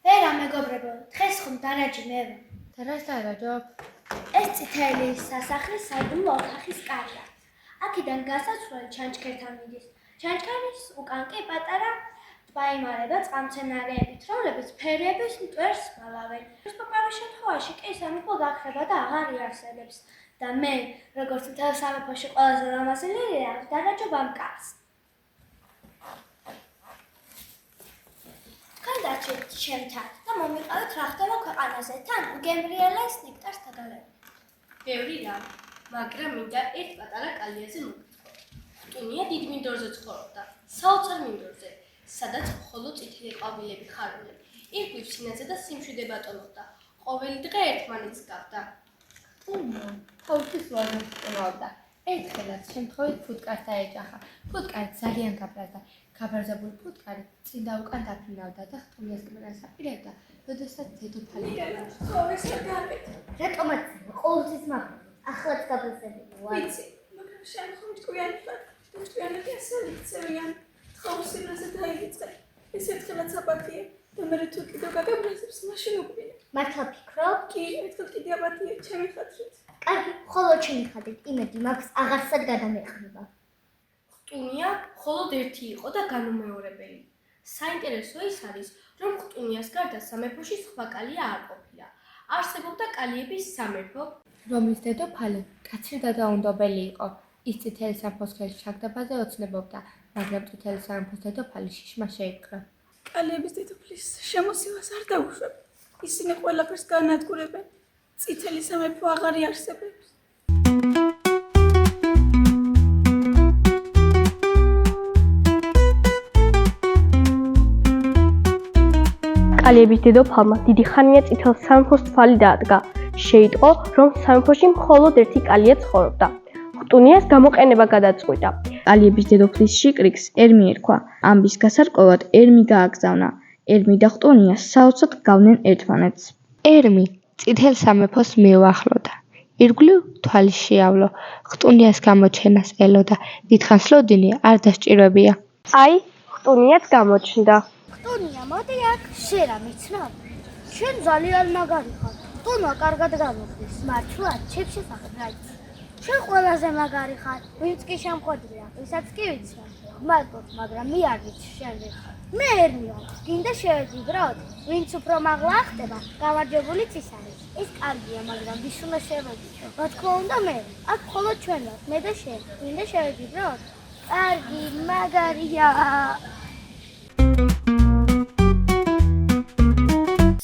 ვერა მეგობრებო, დღეს ხომ დანაჯი მევა. და რას დანაჯობ? ეს წითელი სასახლის საიდუმლო ოთახის კარია. აქედან გასაცვლელი ჩანჩქერთან მიდის. ჩანჩქერის უკან კი პატარა ტბა იმალება წყალმცენარეებით, რომლებიც ფერების მტვერს მალავენ. პოპარის შემთხვევაში კი სამეფო გაქრება და აღარ იარსებებს. და მე, როგორც მთელ სამეფოში ყველაზე ლამაზი ლილია, დანაჯობ ამ კარს. თქვენ დარჩით ჩემთან და მომიყავით რა ხდება ქვეყანაზე, თან გემრიელეს ნექტარს დაგალევით. ბევრი რამ, მაგრამ მინდა ერთ პატარა კალიაზე მოგიტყო. ხტუნია დიდ მინდორზე ცხოვრობდა, საოცარ მინდორზე, სადაც მხოლოდ წითელი ყვავილები ხარულები. ირგვი სინაზე და სიმშვიდე ბატონობდა. ყოველი დღე ერთმანეთს გავდა. თავის ლაზებს ყურობდა. ერთხელაც შემთხვევით ფუტკარს დაეჯახა. ფუტკარი ძალიან გაბრაზდა. გაბარზებული ფუტკარი წინ და უკან დაფრინავდა და ხტუნიას კმერას აპირებდა, როდესაც დედოფალი რატომაც ყოველთვის მაგარი, ახლაც გაბრაზებული ვარ. ვიცი, მაგრამ შემდგომ მტკვიანები ასე იქცევიან. თხოვნაზე დაივიწყე. ეს ერთხელაც აპათია და მე თუ კიდევ გაგაბრაზებს, მაშინ უკვირე. მართლა ფიქრობ? კი, ერთხელ კიდე აპათია, ჩემი ხათრით. კარგი, ხოლო ჩემი ხათრით იმედი მაქვს აღარსად გადამეყრება. ხტუნია მხოლოდ ერთი იყო და განუმეორებელი. საინტერესო ის არის, რომ ხტუნიას გარდა სამეფოში სხვა კალია არ ყოფილა. არსებობდა კალიების სამეფო, რომლის დედოფალი კაცრი და დაუნდობელი იყო. ის წითელი სამეფოს ხელში ჩაგდებაზე ოცნებობდა, მაგრამ წითელი სამეფოს დედოფალი შიშმა შეიკრა. კალიების დედოფლის შემოსევას არ დაუშვებ. ისინი ყველაფერს განადგურებენ. წითელი სამეფო აღარ იარსებებს. კალიების დედოფალმა დიდი ხანია წითელ სამეფოს თვალი დაადგა. შეიტყო, რომ სამეფოში მხოლოდ ერთი კალია ცხოვრობდა. ხტუნიას გამოყენება გადაწყვიტა. კალიების დედოფლის შიკრიკს ერმი ერქვა. ამბის გასარკვევად ერმი გააგზავნა. ერმი და ხტუნია საოცრად გავდნენ ერთმანეთს. ერმი წითელ სამეფოს მიუახლოვდა. ირგვლივ თვალი შეავლო. ხტუნიას გამოჩენას ელოდა. დიდხანს ლოდინი არ დასჭირვებია. აი, ხტუნიაც გამოჩნდა. ხტუნია, მოდი აქ, შენ რა მიცნობ? შენ ძალიან მაგარი ხარ. ხტუნვა კარგად გამოხდის. მართლა, ჩემს შესახებ რა იცი? შენ ყველაზე მაგარი ხარ. ვინც კი შემხვედრია, ვისაც კი ვიცნობ. ხმარობ, მაგრამ მე არ ვიცი შენ ვინ ხარ. მე ერმი ვარ. გინდა შევედიბროთ? ვინც უფრო მაღლა ხდება, გამარჯვებულიც ის არის. ის კარგია, მაგრამ ვის უნდა შევედიო? რა თქმა უნდა მე. აქ მხოლოდ ჩვენ ვართ, მე და შენ. გინდა შევედიბროთ? კარგი, მაგარია.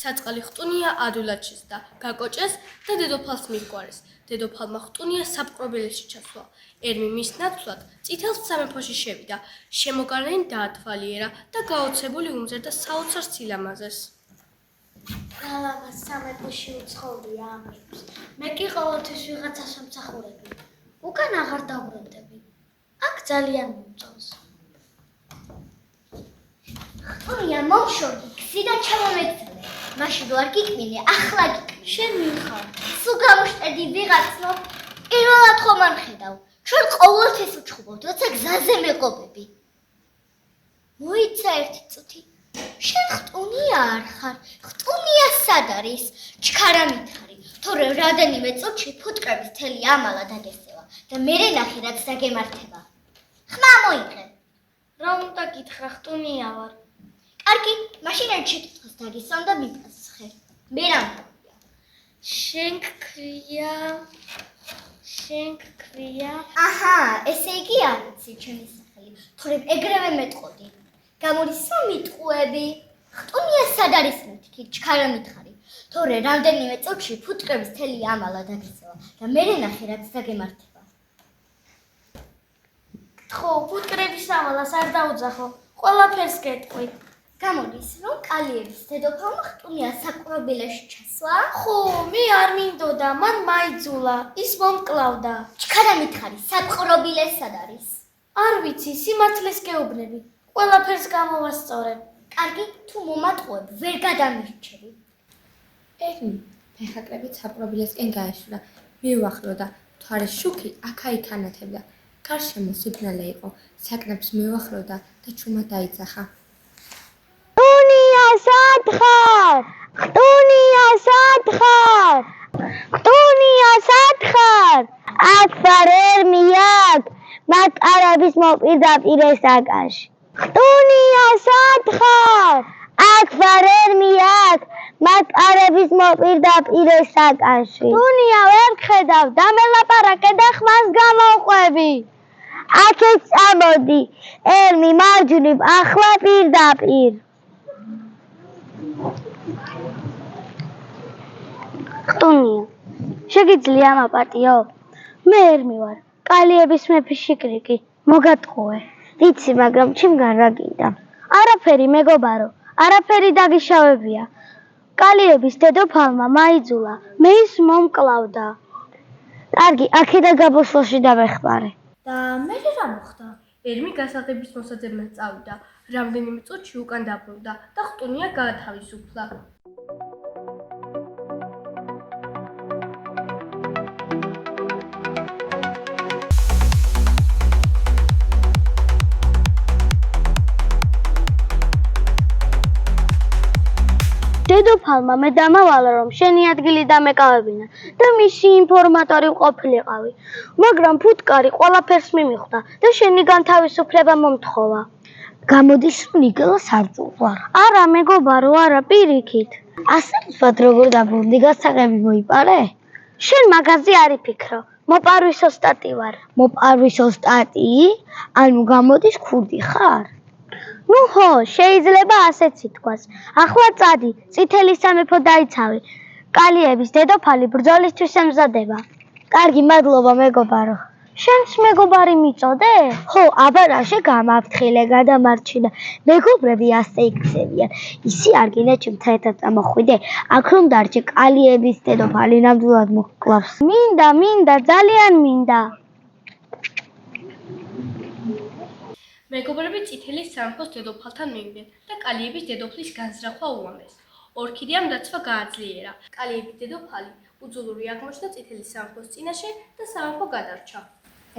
საწყალი ხტუნია ადვილად შეძდა, გაკოჭეს და დედოფალს მიჰგვარეს. დედოფალმა ხტუნია საპყრობილეში ჩასვლა. ერმი მის ნაცვლად წითელ სამეფოში შევიდა. შემოგარენი დაათვალიერა და გაოცებული უმზერდა საოცარ სილამაზეს. გალავას სამეფოში უცხოვრია ამებს. მე კი ყოველთვის ვიღაცას ვამსახურები. უკან აღარ დავბრუნდები. აქ ძალიან მომწონს. ხტუნია მომშორდი, გზიდან ჩამომეცნე. მაშინ ვარ გიკმინე, ახლა გიკმინე. შენ მიხარ. სულ გამოშტერდი ვიღაცნო. პირველად ხომ არ ხედავ. ჩვენ ყოველთვის უჩხუბობთ, როცა გზაზე მეყობები. მოიცა ერთი წუთი. შენ ხტუნია არ ხარ. ხტუნია სად არის? ჩქარა მითხარი, თორე რამდენიმე წუთში ფუტკრების თელი ამალა დაგესევა და მერე ნახე რაც დაგემართება. ხმა მოიყრე. რა უნდა გითხრა, ხტუნია ვარ. კარგი, მაშინ ერთ შეკითხვას დაგისვამ და მიპასუხე. მე რა მგონია? შენ გქვია? აჰა, ესე იგი არ ვიცი ჩემი სახელი. თორემ ეგრევე მეტყოდი. გამოდის სამიტყუები. ხტუნია სად არის მეთქი, ჩქარა მითხარი. თორე რამდენიმე წუთში ფუტკრების თელი ამალა დაგესევა და მერე ნახე რაც დაგემართება. ხო, ფუტკრების ამალას არ დაუძახო. ყველაფერს გეტყვი. გამოდის, რომ კალიების დედოფალმა ხტუნია საპყრობილეში ჩასვა? ხო, მე არ მინდოდა, მან მაიძულა, ის მომკლავდა. ჩქარა მითხარი, საპყრობილე სად არის? არ ვიცი, სიმართლეს გეუბნები. ყველაფერს გამოვასწორებ. კარგი, თუ მომატყუებ, ვერ გადამირჩევი. ერმი ფეხაკრებით საპყრობილესკენ გაეშურა. მიუახლოვდა, მთვარის შუქი აქა-იქ ანათებდა. გარშემო სიბნელე იყო, საკნებს მიუახლოვდა და ჩუმად დაიძახა. სად ხარ? მოპირდაპირ ესაკაში. ხტუნია, სად ხარ? აქ ვარ არმი, აქ. მატარების მოპირდაპირ ესაკაში. ხტუნია, ვერ ხედავ, დამელაპარაკე და ხმას გამოვყვები. აქეთ წამოდი. ερμი მარჯვნივ, ახლა პირდაპირ. ხტუნია, შეგიძლია მაპატიო? მე ερμი ვარ, კალიების მეფე შიკრიკი, მოგატყუე. ვიცი, მაგრამ ჩემგან რა გინდა? არაფერი მეგობარო, არაფერი დაგიშავებია. კალიების დედოფალმა მაიძულა, მე ის მომკლავდა. კარგი, აქედან გაბოსლოში დავეხმარე. და მე რა მოხდა? ερμი გასაღების მოსაძებნად წავიდა, რამდენიმე წუთში უკან დაბრუნდა და ხტუნია გაათავისუფლა. დედოფალმა მე დამავალა, რომ შენი ადგილი დამეკავებინა და მისი ინფორმატორი ყოფილიყავი, მაგრამ ფუტკარი ყველაფერს მიმიხვდა და შენი განთავისუფლება მომთხოვა. გამოდის, რომ ნიკოლას არ წუხარ. არა, მეგობარო, არა, პირიქით. ასე ვთქვათ, როგორ დაბრუნდი, გასაღები მოიპარე? შენ მაგაზე არ იფიქრო. მოპარვის ოსტატი ვარ. მოპარვის ოსტატი? ანუ გამოდის, ქურდი ხარ? ნუ ხო, შეიძლება ასეც ითქვას. ახლა წადი, წითელი სამეფო დაიცავი. კალიების დედოფალი ბრძოლისთვის ემზადება. კარგი, მადლობა მეგობარო. შენც მეგობარი მიწოდე? ხო, აბა რაშე გამაფრთხილე, გადამარჩინა. მეგობრები ასე იქცევიან. ისი არ გინდა ჩემთან ერთად წამოხვიდე? აქ რომ დარჩე, კალიების დედოფალი ნამდვილად მოგკლავს. მინდა, ძალიან მინდა. მეგობრები წითელი სამეფოს დედოფალთან მივიდნენ და კალიების დედოფლის განზრახვა უამეს. ორქიდეამ დაცვა გააძლიერა. კალიების დედოფალი უძულური აღმოჩნდა წითელი სამეფოს წინაშე და სამეფო გადარჩა.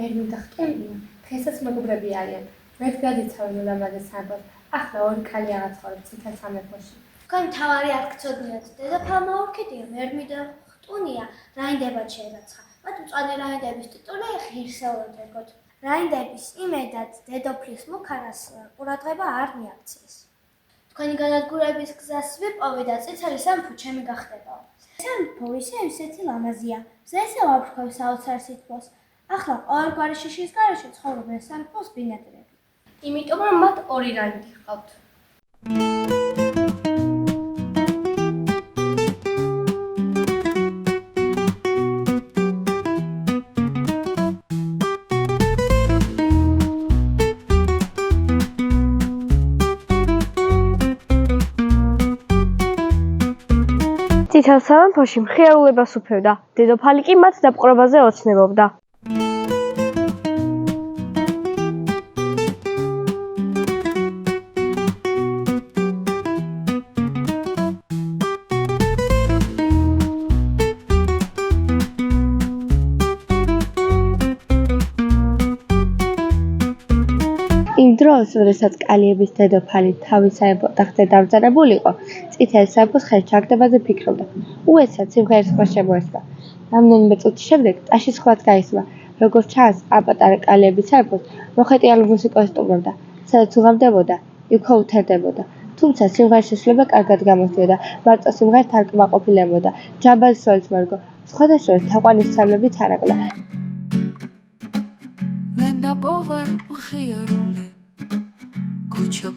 ερμი და ხტუნია დღესაც მეგობრები არიან. მე გადიცავენ ულამაზეს სამეფოს. ახლა ორი ქალი აღაცხოვრებს წითელ სამეფოში. თქვენ თავარი არ გწოდნიათ, დედოფალმა ორქიდეამ ερμი და ხტუნია რაინდებად შეერაცხა. მათ მწვანე რაინდების ტიტული ღირსეულად ეგოთ. რაინდების იმედად დედოფლის მუქარას ყურადღება არ მიაქციეს. თქვენი განადგურების გზას ვიპოვე და წითელი სამეფო ჩემი გახდებაო. სამეფო ისეთი ლამაზია, ზესე ვაფრქვევ საოცარ სითბოს. ახლა ყოველგვარი შიშის გარეშე ცხოვრობენ სამეფოს ბინადრები. იმიტომ რომ მათ ორი რაინდი ჰყავთ. წითელ სამეფოში მხიარულებას უფევდა, დედოფალი კი მათ დაპყრობაზე ოცნებობდა. იმ დროს, როდესაც კალიების დედოფალი თავის სამეფო ტახტზე დაბრძანებულიყო, წითელ სამეფოს ხელჩაგდებაზე ფიქრობდა. უეცრად სიმღერის სხვა შემოესვა. რამდენიმე წუთის შემდეგ ტაში სხვაც გაისმა. როგორც ჩანს, ამ პატარა კალიების სამეფოს მოხეტიალე მუსიკოსი სტუმრობდა, სადაც უღამდებოდა, იქ უთერდებოდა. თუმცა სიმღერის შესრულება კარგად გამოსდიოდა, მარტო სიმღერით არ კმაყოფილებოდა, ჯამბაზის როლიც მოერგო, სხვადასხვა თაყვანისმცემლებიც არაკლა. ნაბოვარ მხიარული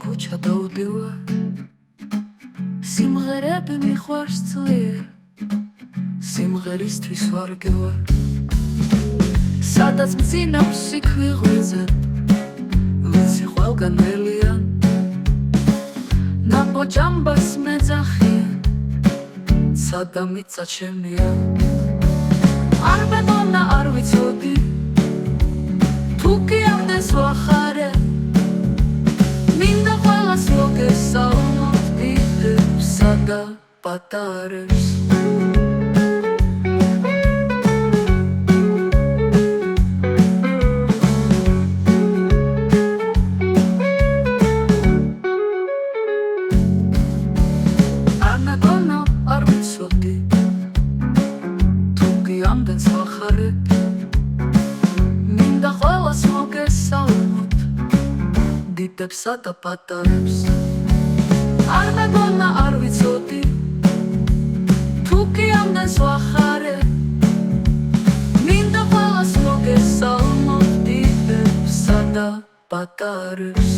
ქუჩა დავდევა სიმღერები მიყვარს ძლიერ სიმღერისთვის ვარგევა სადაც მძინავს სიკვდილზე ვიცი ყველგან მელიან ნაბო ჯამბას მეძახიან სადა მიწა ჩემია არ მეგონა არ ვიცოდი თუკი ამდეს ვახარე მინდა ყველას მოგესალმოთ დიდებსა და პატარებს არ მეგონა არ ვიცოდი თუკი ამდეს ვახარე მინდა ყველას მოგესალმოთ მეგობრებსა და პატარებს არ მეგონა არ ვიცოდი თუ კი ამდენს ვახარე მინდა ყველას მოგესალმოთ დიდებსა და პატარებს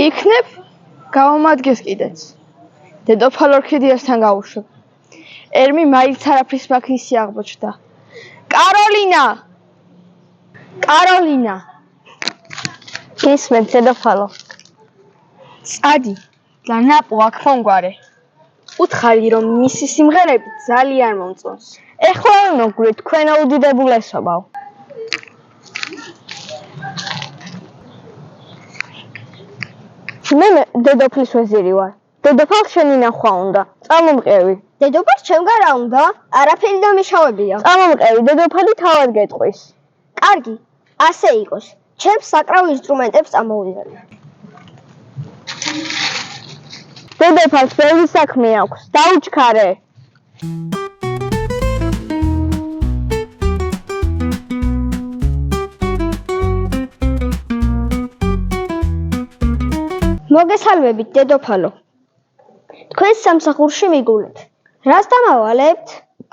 იქნებ გავამადგეს კიდეც. დედოფალ ორქიდეასთან გავუშვებ. ερμი მაინც არაფრის მაგისი აღმოჩნდა. კაროლინა! კაროლინა! გისმენთ დედოფალო. წადი და ნაპო აქ მომგვარე. უთხარი რომ მისი სიმღერები ძალიან მომწონს. ეხლა არ მოგვრით თქვენ აუდიდებულესობავ. მე დედოფლის ვეზირი ვარ. დედოფალ შენი ნახვა უნდა. წამომყევი. დედოფალს ჩემ გარა უნდა? არაფერი დამიშავებია. წამომყევი, დედოფალი თავად გეტყვის. კარგი, ასე იყოს. ჩემს საკრავ ინსტრუმენტებს წამოვიღებ. დედოფალს ბევრი საქმე აქვს. დაუჩქარე. მოგესალმებით, დედოფალო. თქვენ სამსახურში მიგულეთ. რას დამავალებთ?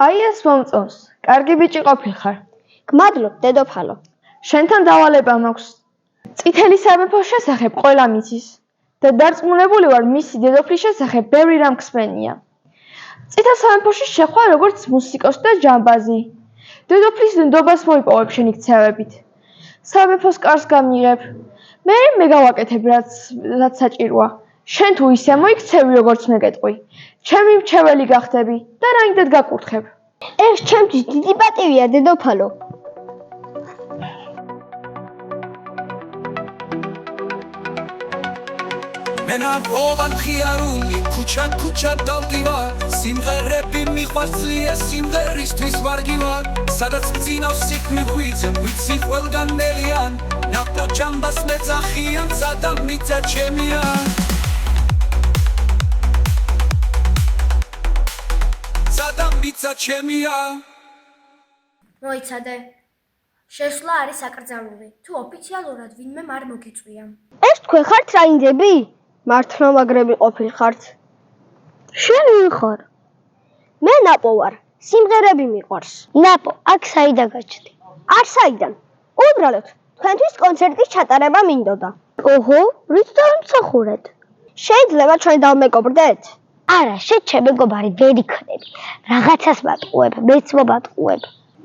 აი ეს მომწონს. კარგი ბიჭი ყოფილხარ. გმადლობ, დედოფალო. შენთან დავალება მაქვს. წითელი სამეფოს შესახებ ყველა მიცის და დარწმუნებული ვარ მისი დედოფლის შესახებ ბევრი რამ გსმენია. წითელ სამეფოში შეხვა როგორც მუსიკოსი და ჯამბაზი. დედოფლის ნდობას მოიპოვებ შენი ქცევებით. სამეფოს კარს გამიღებ. მე გავაკეთებ რაც საჭიროა. შენ თუ ისე მოიქცევი როგორც მე გეტყვი. ჩემი მრჩეველი გახდები და რაინდად გაკურთხებ. ეს ჩემთვის დიდი პატივია, დედოფალო. მენა ოვან ხიარული ქუჩა დავდივარ სიმღერები მიყვარს სიმღერისთვის ვარგივარ სადაც წინავს სიქმე ღვიძე ვიცი ყველგან ნელიან ნაპო ჯამბას მეძახიან სადა მიწა ჩემია სადა მიწა ჩემია მოიცადე. შესვლა არის აკრძალული. თუ ოფიციალურად ვინმე არ მოგიწვია. ეს თქვენ ხართ რაინდები? მართლა მაგრები ყოფილხართ. შენ ვინ ხარ? მე ნაპო ვარ. სიმღერები მიყვარს. ნაპო, აქ საიდან გაჩნდი? არ საიდან. უბრალოდ თქვენთვის კონცერტის ჩატარება მინდოდა. ოჰო, რით დავიმსახურეთ? შეიძლება ჩვენ დავმეგობრდეთ? არა, შენ ჩემი მეგობარი ვერ იქნები. რაღაცას ვატყუებ, მეც მოვატყუებ.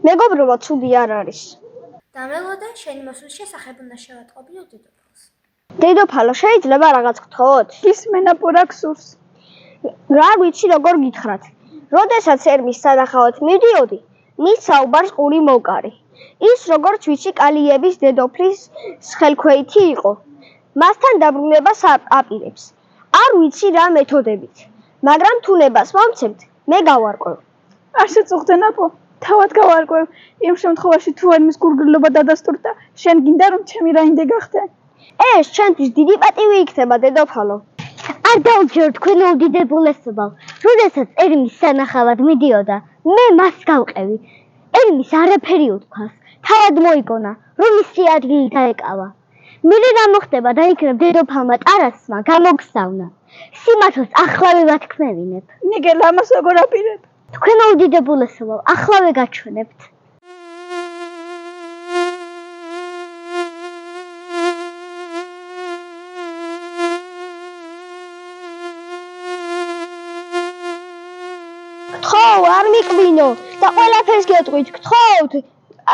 მეგობრობა ცუდი არ არის. დამელოდე შენი მოსვლის შესახებ უნდა შევატყობიო დედოფალს. დედოფალო, შეიძლება რაღაც გთხოვოთ? ის მენაპორაკ სურს. რა ვიცი როგორ გითხრათ. როდესაც ερμის სანახავად მივდიოდი, მის საუბარს ყური მოვკარი. ის როგორც ვიცი კალიების დედოფლის ხელქვეითი იყო. მასთან დაბრუნებას აპირებს. არ ვიცი რა მეთოდებით, მაგრამ თუ ნებას მომცემთ, მე გავარკვევ. არ შეწუხდე ნაპო, თავად გავარკვევ. იმ შემთხვევაში თუ არმის გურგრილობა დადასტურდა, შენ გინდა რომ ჩემი რაინდე გახდე? ეს ჩემთვის დიდი პატივი იქნება, დედოფალო. არ დაუჯერე თქვენ უდიდებულესობავ. როდესაც ερμის სანახავად მიდიოდა, მე მას გავყევი. ερμის არაფერი უთქვას. თავად მოიგონა, რომ მისი ადგილი დაეკავა. მერე რა მოხდება და იქნებ დედოფალმა ტარასმა გამოგზავნა. სიმართლეს ახლავე ვათქმევინებ. ნიგელ ამას როგორ აპირებ? თქვენ უდიდებულესობავ, ახლავე გაჩვენებთ. გთხოვ, არ მიყვინო და ყველაფერს გეტყვით, გთხოვთ.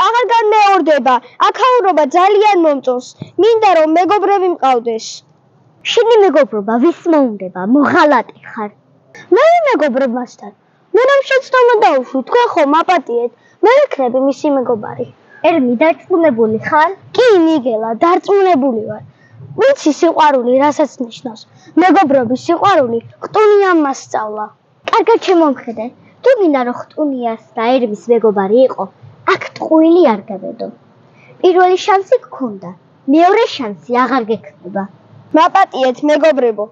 აღარ განმეორდება, აქაურობა ძალიან მომწონს. მინდა რომ მეგობრები მყავდეს. შენი მეგობრობა ვის მოუნდება? მოღალატე ხარ. მე მეგობრებ მასთან. მე რომ შეცდომა დაუშვი, თქვენ ხომ აპატიეთ. მე ვიქნები მისი მეგობარი. ερμი, დარწმუნებული ხარ? კი, მიგელა, დარწმუნებული ვარ. ვიცი სიყვარული რასაც ნიშნავს. მეგობრობის სიყვარული ხტუნიამ მასწავლა. კარგად შემომხედე. თუ თუ მინდა რომ ხტუნიას და ერმის მეგობარი იყო, აქ ტყუილი არ გავედო. პირველი შანსი გქონდა, მეორე შანსი აღარ გექნება. მაპატიეთ მეგობრებო,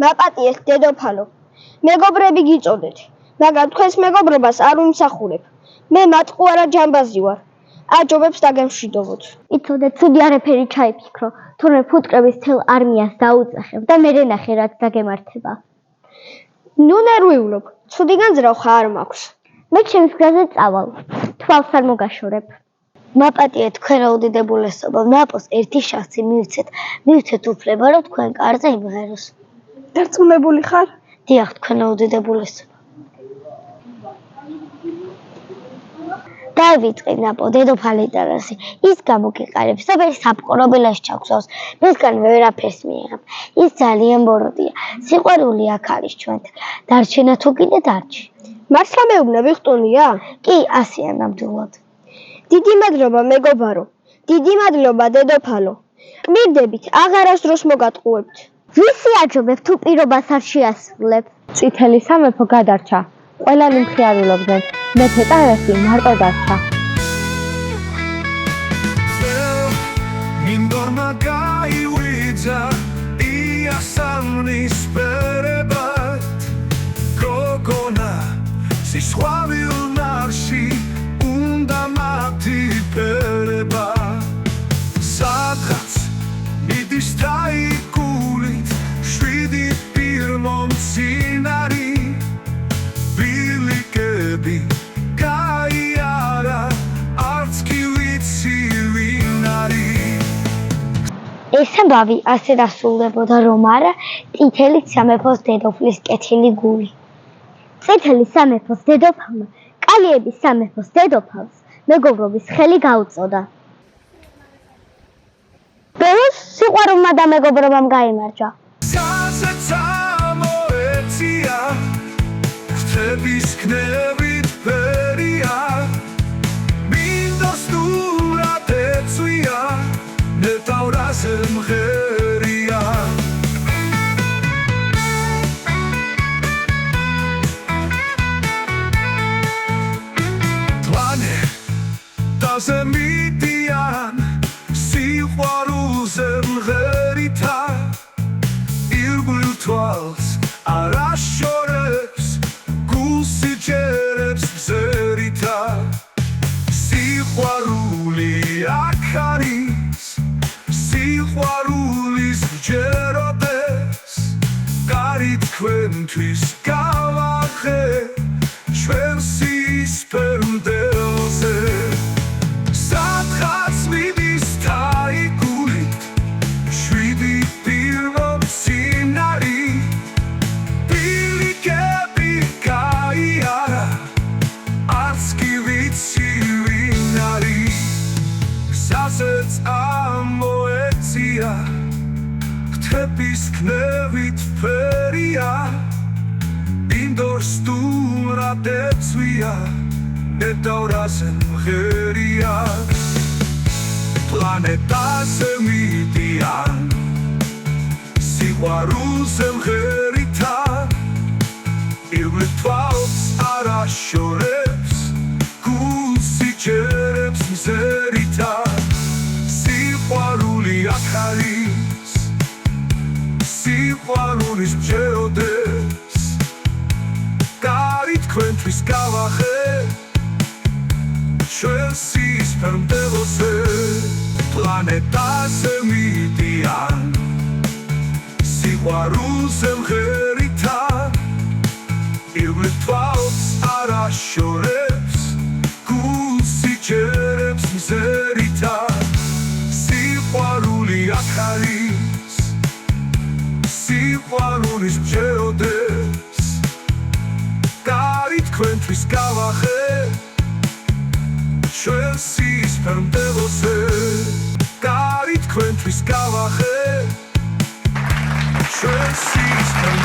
მაპატიეთ დედოფალო. მეგობრები გიწოდეთ, მაგრამ თქვენს მეგობრობას არ ვიმსახურებ. მე მატყუარა ჯამბაზი ვარ. აჯობებს დაგემშვიდობოთ. იცოდე, ცუდი არაფერი ჩაიფიქრო, თორემ ფუტკრების თელ არმიას დაუწახებ და მერე ნახე რაც დაგემართება. ნუ ნერვიულობ, ცუდი განძრახ არ მაქვს. მე ჩემს გზაზე წავალ, თვალს არ მოგაშორებ. მაპატიეთ თქვენ უდიდებულესობა, ნაპოს ერთი შანსი მივცეთ უფლება, რომ თქვენ კარზე იმღეროს. დარწმუნებული ხარ? დიახ, თქვენ უდიდებულესობა. დავიწყე ნაპო, დედოფალი ტერასი, ის გამოგიყარებს, სოფელი საპყრობილეს ჩაგზავს, მისგან ვერაფერს მიიღებ. ის ძალიან ბოროტია, სიყვარული აქ არის ჩვენთან. დარჩენა თუ კიდე დარჩი. მართლა მეუბნები ხტუნია? კი, ასია ნამდვილად. დიდი მადლობა მეგობარო, დიდი მადლობა დედოფალო. გმირდებით, აღარასდროს მოგატყუებთ. ვისი აჯობებ თუ პირობას არ შეასრულებ? წითელი სამეფო გადარჩა. ყველანი მხიარულობდნენ. მეფე ტერასი მარტო დარჩა. მინდორმა გაივიძა იასამნის პერებად გოგონა სისხლავილ ნარში უნდა მათი პერება სადღაც მიდის დაიგულით შვიდი პირმომცინარი ბილიკები გაიარა არც კი ვიცი ვინ არის ეს ამბავი ასე დასრულდებოდა, რომ არა წითელი სამეფოს დედოფლის კეთილი გული. წითელი სამეფოს დედოფალმა კალიების სამეფოს დედოფალს მეგობრობის ხელი გაუწოდა. ბოლოს სიყვარულმა და მეგობრობამ გაიმარჯვა. moetia Chtebis knevit peria Mindos dura tetsuia Netaurazem geria Plane Tazemitian Sihuaruzem gerita Irgulutwals Arashorets Gulsicherets zerita Sihuaruli akaris Sihuarulis gerodes Garit quentvis gavache Schwensis perdelze Sadchats midis taigulit Shvidi pirvom sinari Bilikები გაიარა არც კი ვიცი ვინ არის სასეც ამოეცია ღვთების knevit ფერია ინდორს სტუმრად ეწვია ნეტავრაზე მღერია პლანეტაზე მიდიან სიყვარულზე მღერითა Irritwals arashorets Gulsicherets mizerita Sihuaruli akaris Sihuarulis gerodes Garit quentvis gavache Schwensis perdelose Planetase midian Sihuaruze mgerita Irritwals arashorets Gulsicherets mizerita Sihuaruli akaris Sihuarulis gerodes Garit quentvis gavache Schwensis perdelose Garit quentvis gavache Schwensis perdelose